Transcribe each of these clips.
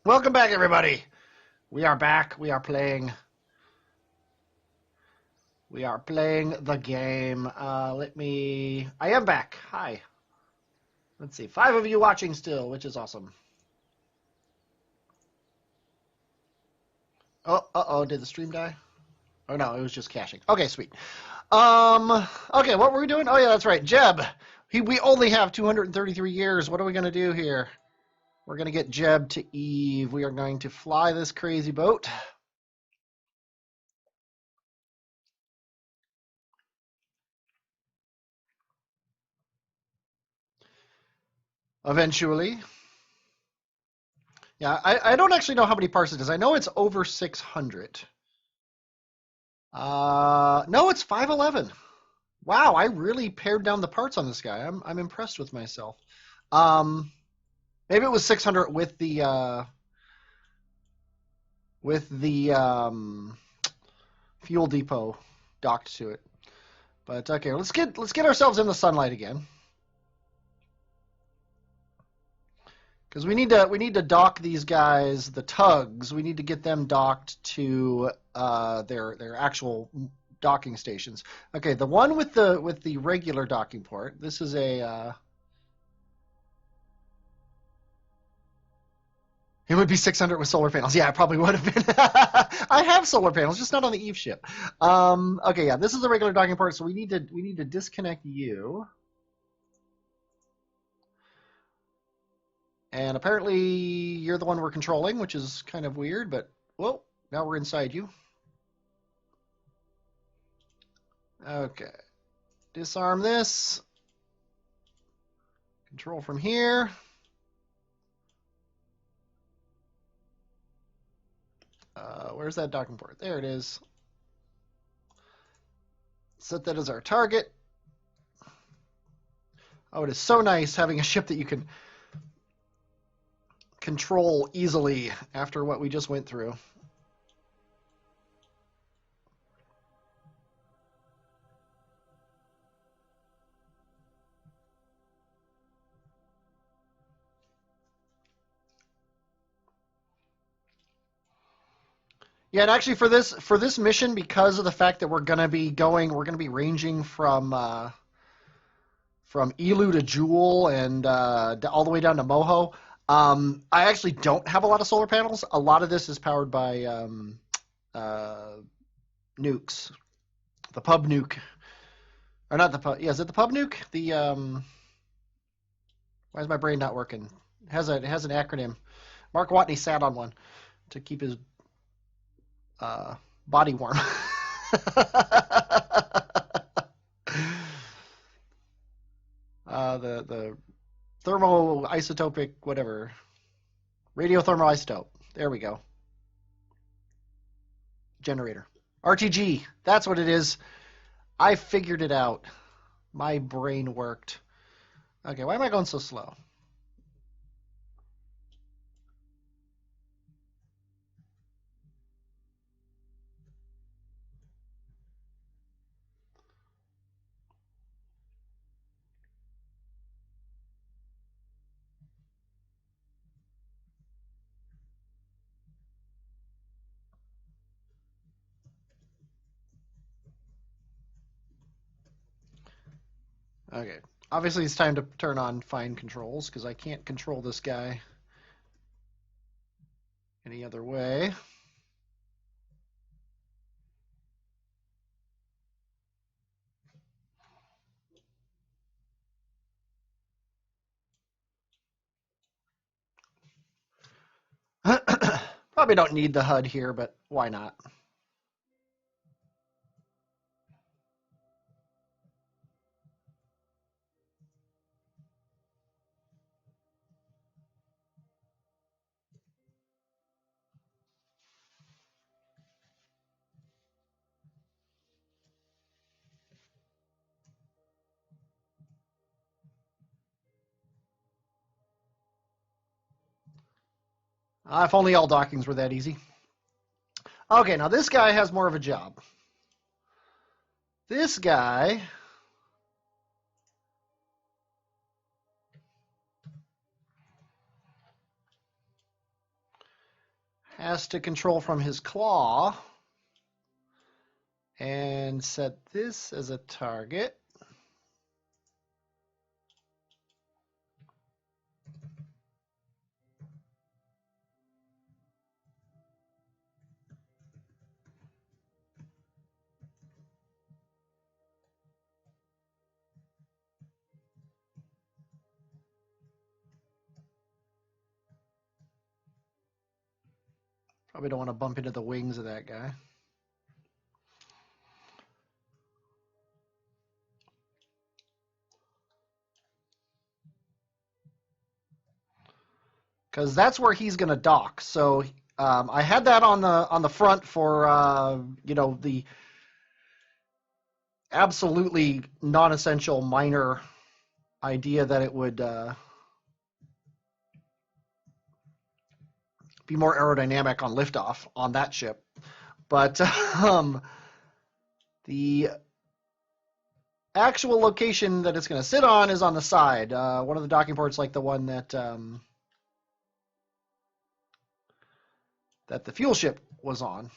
Welcome back, everybody. We are back. We are playing the game. I am back. Hi. Let's see. 5 of you watching still, which is awesome. Oh, did the stream die? Oh, no, it was just caching. Okay, sweet. Okay, what were we doing? Oh, yeah, that's right. Jeb. We only have 233 years. What are we going to do here? We're going to get Jeb to Eve. We are going to fly this crazy boat. Eventually. Yeah, I don't actually know how many parts it is. I know it's over 600. No, it's 511. Wow, I really pared down the parts on this guy. I'm impressed with myself. Maybe it was 600 with the fuel depot docked to it. But okay, let's get ourselves in the sunlight again. Because we need to dock these guys, the tugs. We need to get them docked to their actual docking stations. Okay, the one with the regular docking port. This is a. It would be 600 with solar panels. Yeah, it probably would have been. I have solar panels, just not on the Eve ship. Okay, yeah, this is the regular docking port, so we need to disconnect you. And apparently you're the one we're controlling, which is kind of weird, but, well, now we're inside you. Okay. Disarm this. Control from here. Where's that docking port? There it is. Set that as our target. Oh, it is so nice having a ship that you can control easily after what we just went through. Yeah, and actually for this mission, because of the fact that we're gonna be ranging from Elu to Jewel and all the way down to Moho. I actually don't have a lot of solar panels. A lot of this is powered by nukes. The pub nuke. Or not the pub. Yeah, is it the pub nuke? The why is my brain not working? It has an acronym. Mark Watney sat on one to keep his body warm. The thermoisotopic whatever. Radiothermal isotope. There we go. Generator. RTG. That's what it is. I figured it out. My brain worked. Okay, why am I going so slow? Okay. Obviously, it's time to turn on fine controls because I can't control this guy any other way. Probably don't need the HUD here, but why not? If only all dockings were that easy. Okay, now this guy has more of a job. This guy has to control from his claw and set this as a target. Probably don't want to bump into the wings of that guy. Because that's where he's going to dock. So I had that on the front for you know, the absolutely non-essential minor idea that it would be more aerodynamic on liftoff on that ship. But the actual location that it's going to sit on is on the side. One of the docking ports, like the one that that the fuel ship was on.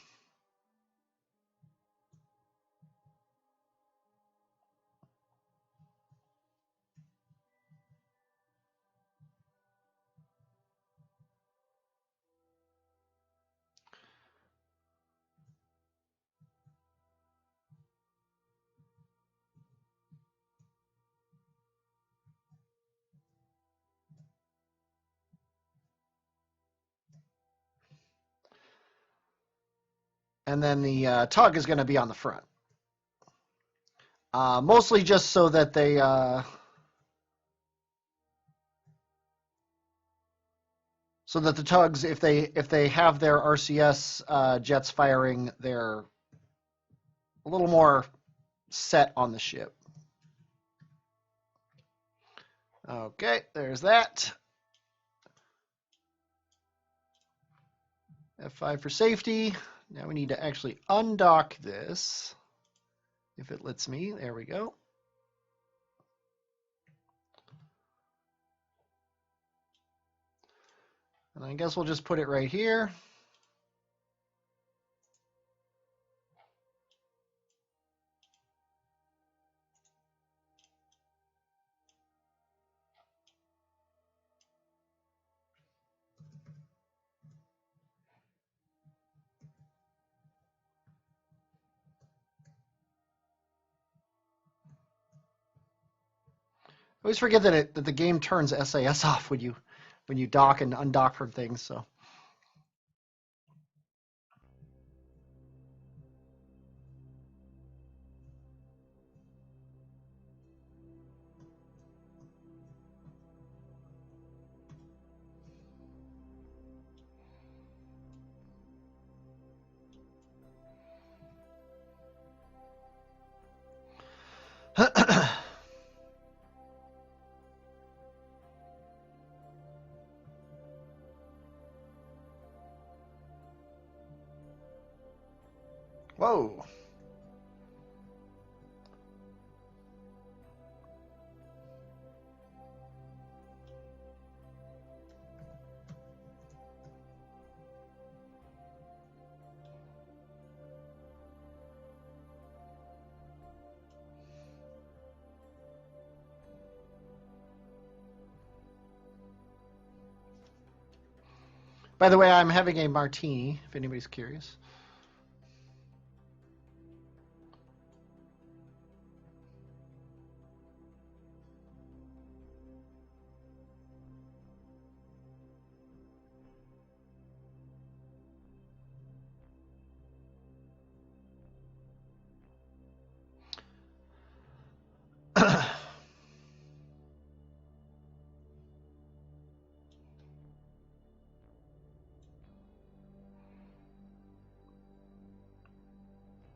And then the tug is going to be on the front. Mostly just so that they so that the tugs, if they have their RCS jets firing, they're a little more set on the ship. Okay, there's that. F5 for safety. Now we need to actually undock this, if it lets me. There we go. And I guess we'll just put it right here. I always forget that the game turns SAS off when you dock and undock from things. So. Whoa. By the way, I'm having a martini, if anybody's curious.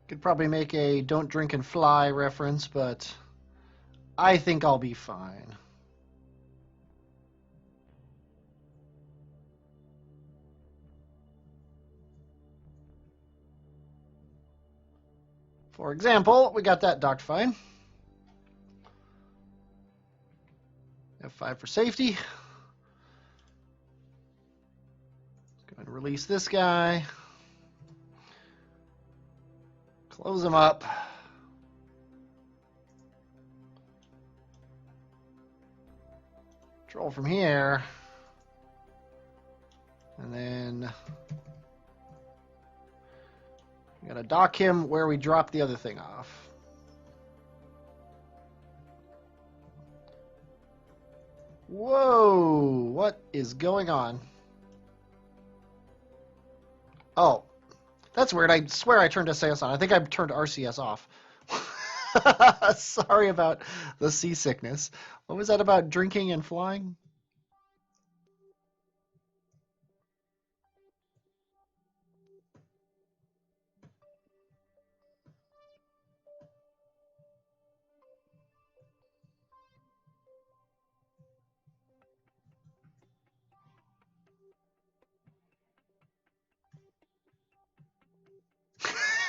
Could probably make a don't drink and fly reference, but I think I'll be fine. For example, we got that docked fine. F5 for safety. And release this guy. Close him up. Control from here. And then we gotta dock him where we dropped the other thing off. Whoa! What is going on? Oh, that's weird. I swear I turned SAS on. I think I turned RCS off. Sorry about the seasickness. What was that about drinking and flying?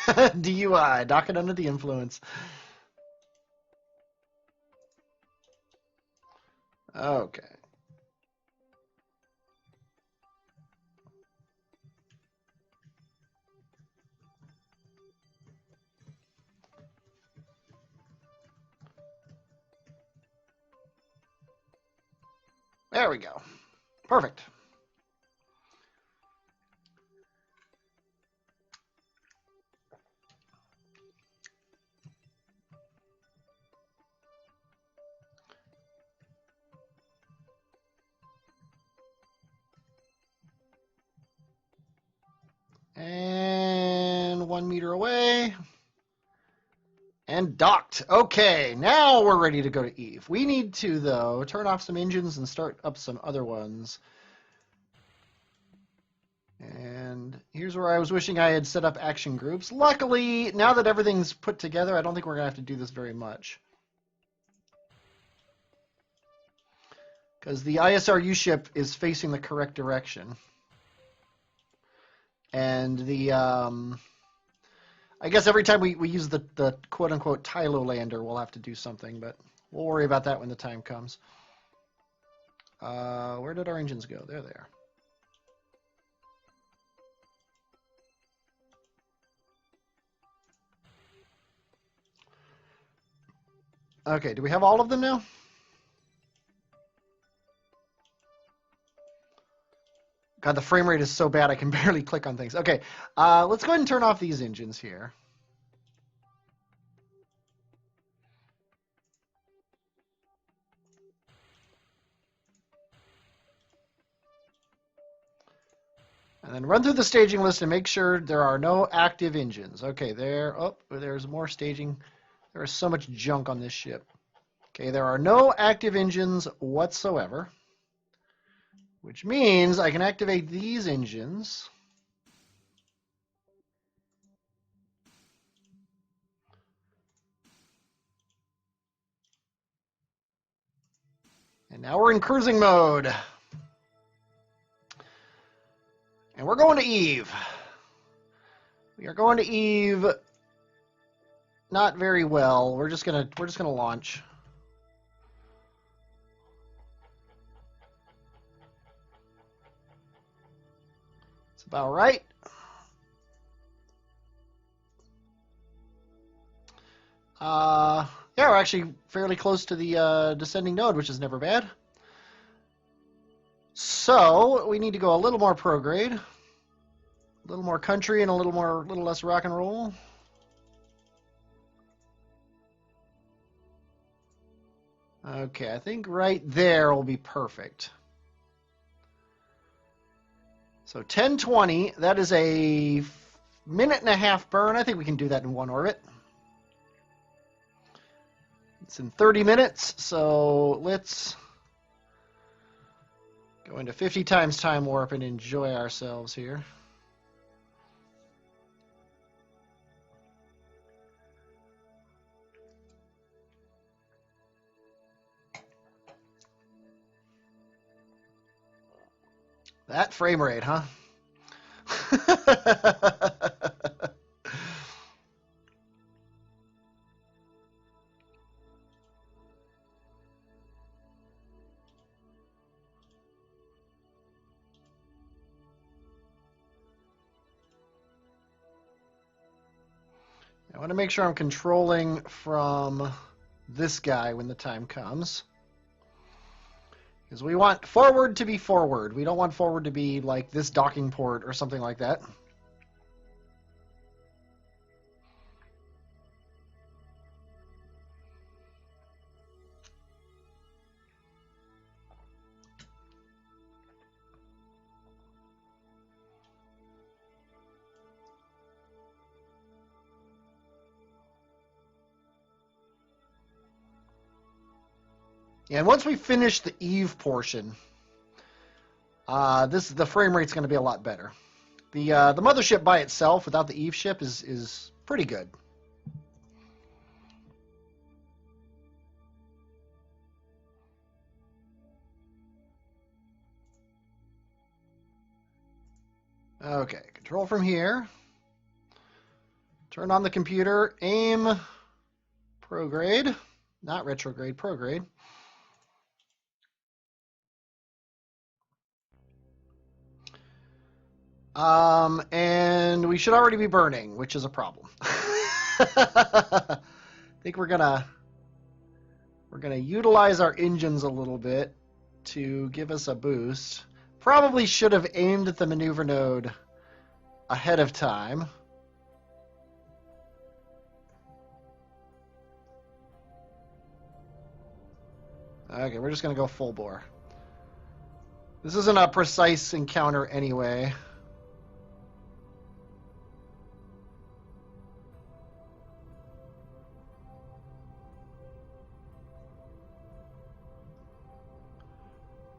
DUI, docking under the influence. Okay. There we go. Perfect. And 1 meter away. And docked. Okay, now we're ready to go to Eve. We need to, though, turn off some engines and start up some other ones. And here's where I was wishing I had set up action groups. Luckily, now that everything's put together, I don't think we're going to have to do this very much. Because the ISRU ship is facing the correct direction. And the, I guess every time we use the quote-unquote Tylo lander, we'll have to do something, but we'll worry about that when the time comes. Where did our engines go? There they are. Okay, do we have all of them now? God, the frame rate is so bad I can barely click on things. Okay, let's go ahead and turn off these engines here. And then run through the staging list and make sure there are no active engines. Okay, there's more staging. There is so much junk on this ship. Okay, there are no active engines whatsoever, which means I can activate these engines. And now we're in cruising mode. And we're going to Eve. We are going to Eve. Not very well. We're just gonna launch. It's about right. Yeah, we're actually fairly close to the descending node, which is never bad. So we need to go a little more prograde, a little more country, and a little less rock and roll. Okay, I think right there will be perfect. So 1020, that is a minute-and-a-half burn. I think we can do that in one orbit. It's in 30 minutes, so let's go into 50 times time warp and enjoy ourselves here. That frame rate, huh? I want to make sure I'm controlling from this guy when the time comes. Because we want forward to be forward. We don't want forward to be like this docking port or something like that. And once we finish the Eve portion, the frame rate's going to be a lot better. The mothership by itself, without the Eve ship, is pretty good. Okay, control from here. Turn on the computer. Aim. Prograde. Not retrograde, prograde. And we should already be burning, which is a problem. I think we're gonna utilize our engines a little bit to give us a boost. Probably should have aimed at the maneuver node ahead of time. Okay, we're just gonna go full bore. This isn't a precise encounter anyway.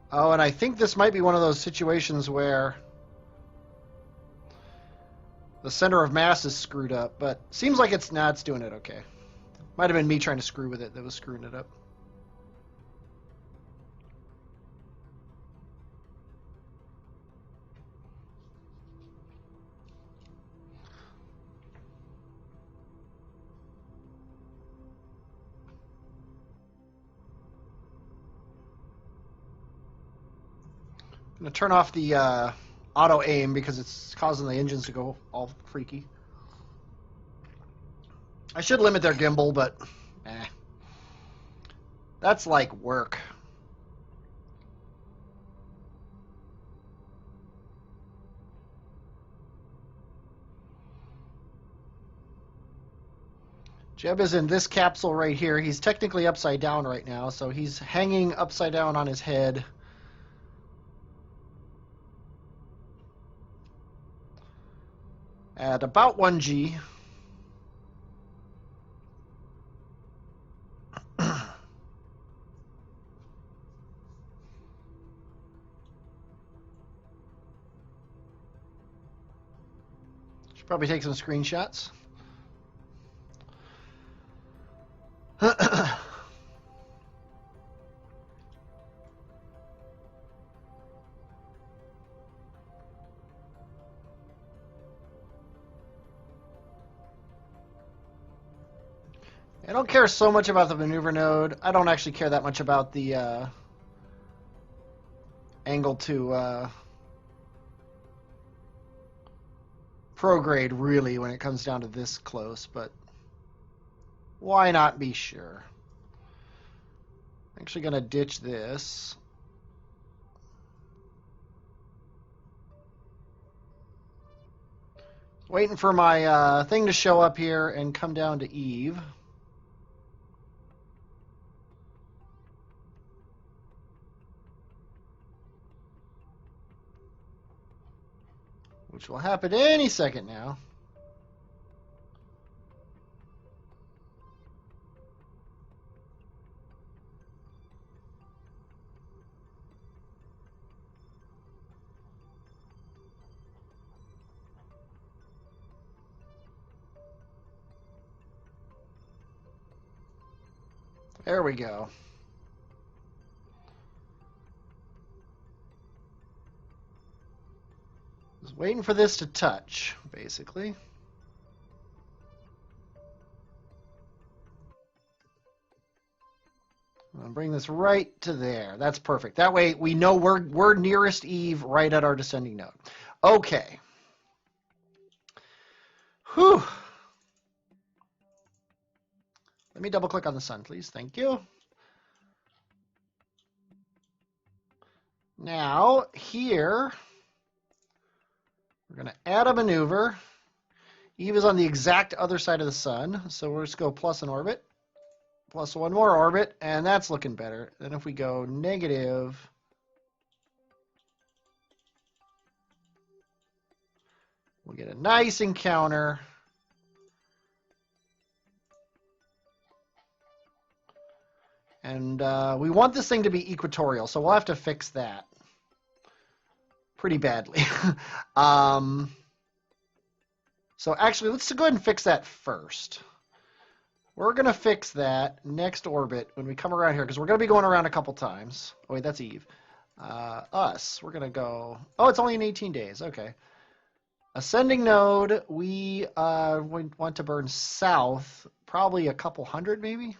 Oh, and I think this might be one of those situations where the center of mass is screwed up, but seems like it's doing it okay. Might have been me trying to screw with it that was screwing it up. I'm going to turn off the auto aim because it's causing the engines to go all freaky. I should limit their gimbal, but that's like work. Jeb is in this capsule right here. He's technically upside down right now, so he's hanging upside down on his head. At about 1G. Should probably take some screenshots. I don't care so much about the maneuver node. I don't actually care that much about the angle to prograde, really, when it comes down to this close, but why not be sure? I'm actually going to ditch this. Waiting for my thing to show up here and come down to Eve. Which will happen any second now. There we go. Just waiting for this to touch, basically. I'll bring this right to there. That's perfect. That way we know we're nearest Eve right at our descending node. Okay. Whew. Let me double click on the sun, please. Thank you. Now, here, we're going to add a maneuver. Eve is on the exact other side of the sun, so we'll just go plus an orbit, plus one more orbit, and that's looking better. Then if we go negative, we'll get a nice encounter. And we want this thing to be equatorial, so we'll have to fix that pretty badly. So actually, let's go ahead and fix that first. We're going to fix that next orbit when we come around here, because we're going to be going around a couple times. Oh, wait, that's Eve. We're going to go... Oh, it's only in 18 days. Okay. Ascending node, we want to burn south, probably a couple hundred, maybe?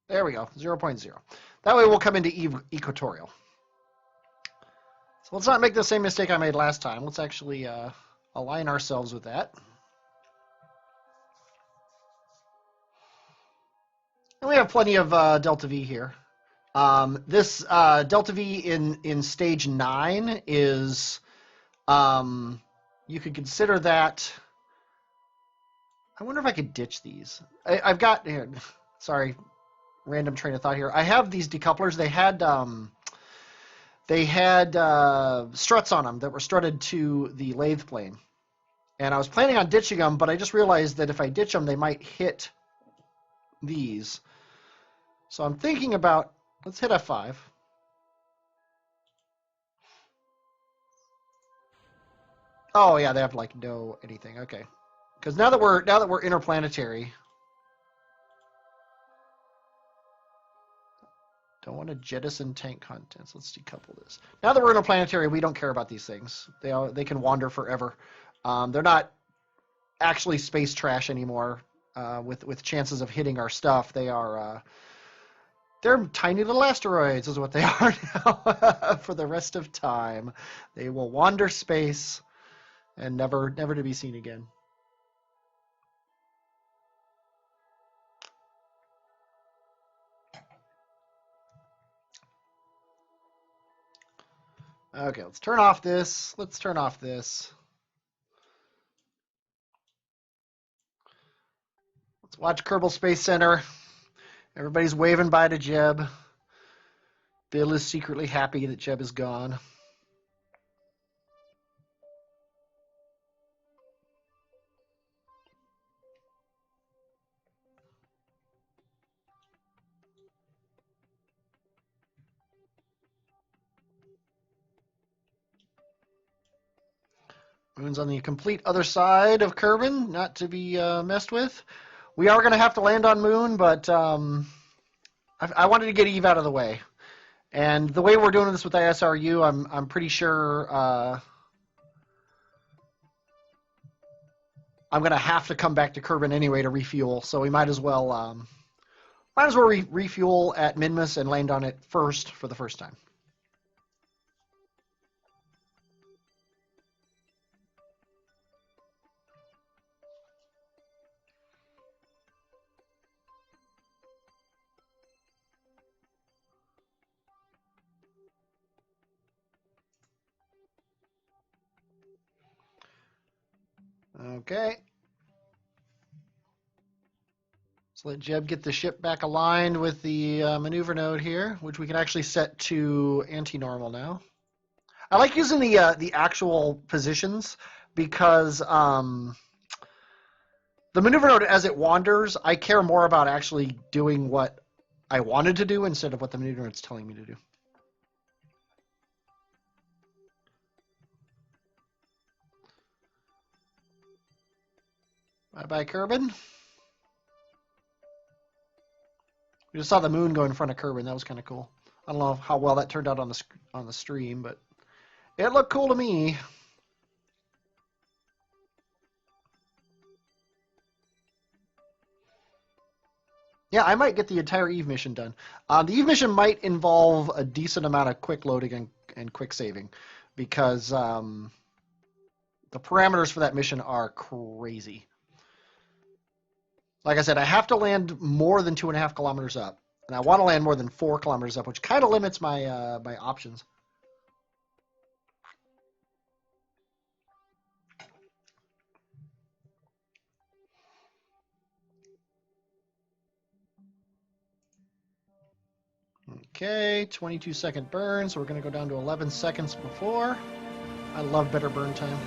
There we go, 0.0. That way we'll come into equatorial. So let's not make the same mistake I made last time. Let's actually align ourselves with that. And we have plenty of delta V here. This delta V in stage 9 is, you could consider that, I wonder if I could ditch these. I've got, here, sorry, random train of thought here. I have these decouplers. They had struts on them that were strutted to the lathe plane. And I was planning on ditching them, but I just realized that if I ditch them, they might hit these. So I'm thinking about, let's hit F5. Oh yeah, they have like no anything. Okay, because now that we're interplanetary, don't want to jettison tank contents. Let's decouple this. Now that we're interplanetary, we don't care about these things. They can wander forever. They're not actually space trash anymore. With chances of hitting our stuff, they are. They're tiny little asteroids is what they are now for the rest of time. They will wander space and never to be seen again. Okay, let's turn off this. Let's turn off this. Let's watch Kerbal Space Center. Everybody's waving bye to Jeb. Bill is secretly happy that Jeb is gone. Moon's on the complete other side of Kerbin, not to be messed with. We are going to have to land on Moon, but I wanted to get Eve out of the way. And the way we're doing this with ISRU, I'm pretty sure I'm going to have to come back to Kerbin anyway to refuel. So we might as well refuel at Minmus and land on it first for the first time. Okay. Let's let Jeb get the ship back aligned with the maneuver node here, which we can actually set to anti-normal now. I like using the actual positions because the maneuver node, as it wanders, I care more about actually doing what I wanted to do instead of what the maneuver node's telling me to do. Bye-bye, Kerbin. We just saw the moon go in front of Kerbin. That was kind of cool. I don't know how well that turned out on the stream, but it looked cool to me. Yeah, I might get the entire Eve mission done. The Eve mission might involve a decent amount of quick loading and quick saving, because the parameters for that mission are crazy. Like I said, I have to land more than 2.5 kilometers up, and I want to land more than 4 kilometers up, which kind of limits my my options. Okay, 22-second burn, so we're going to go down to 11 seconds before. I love better burn time.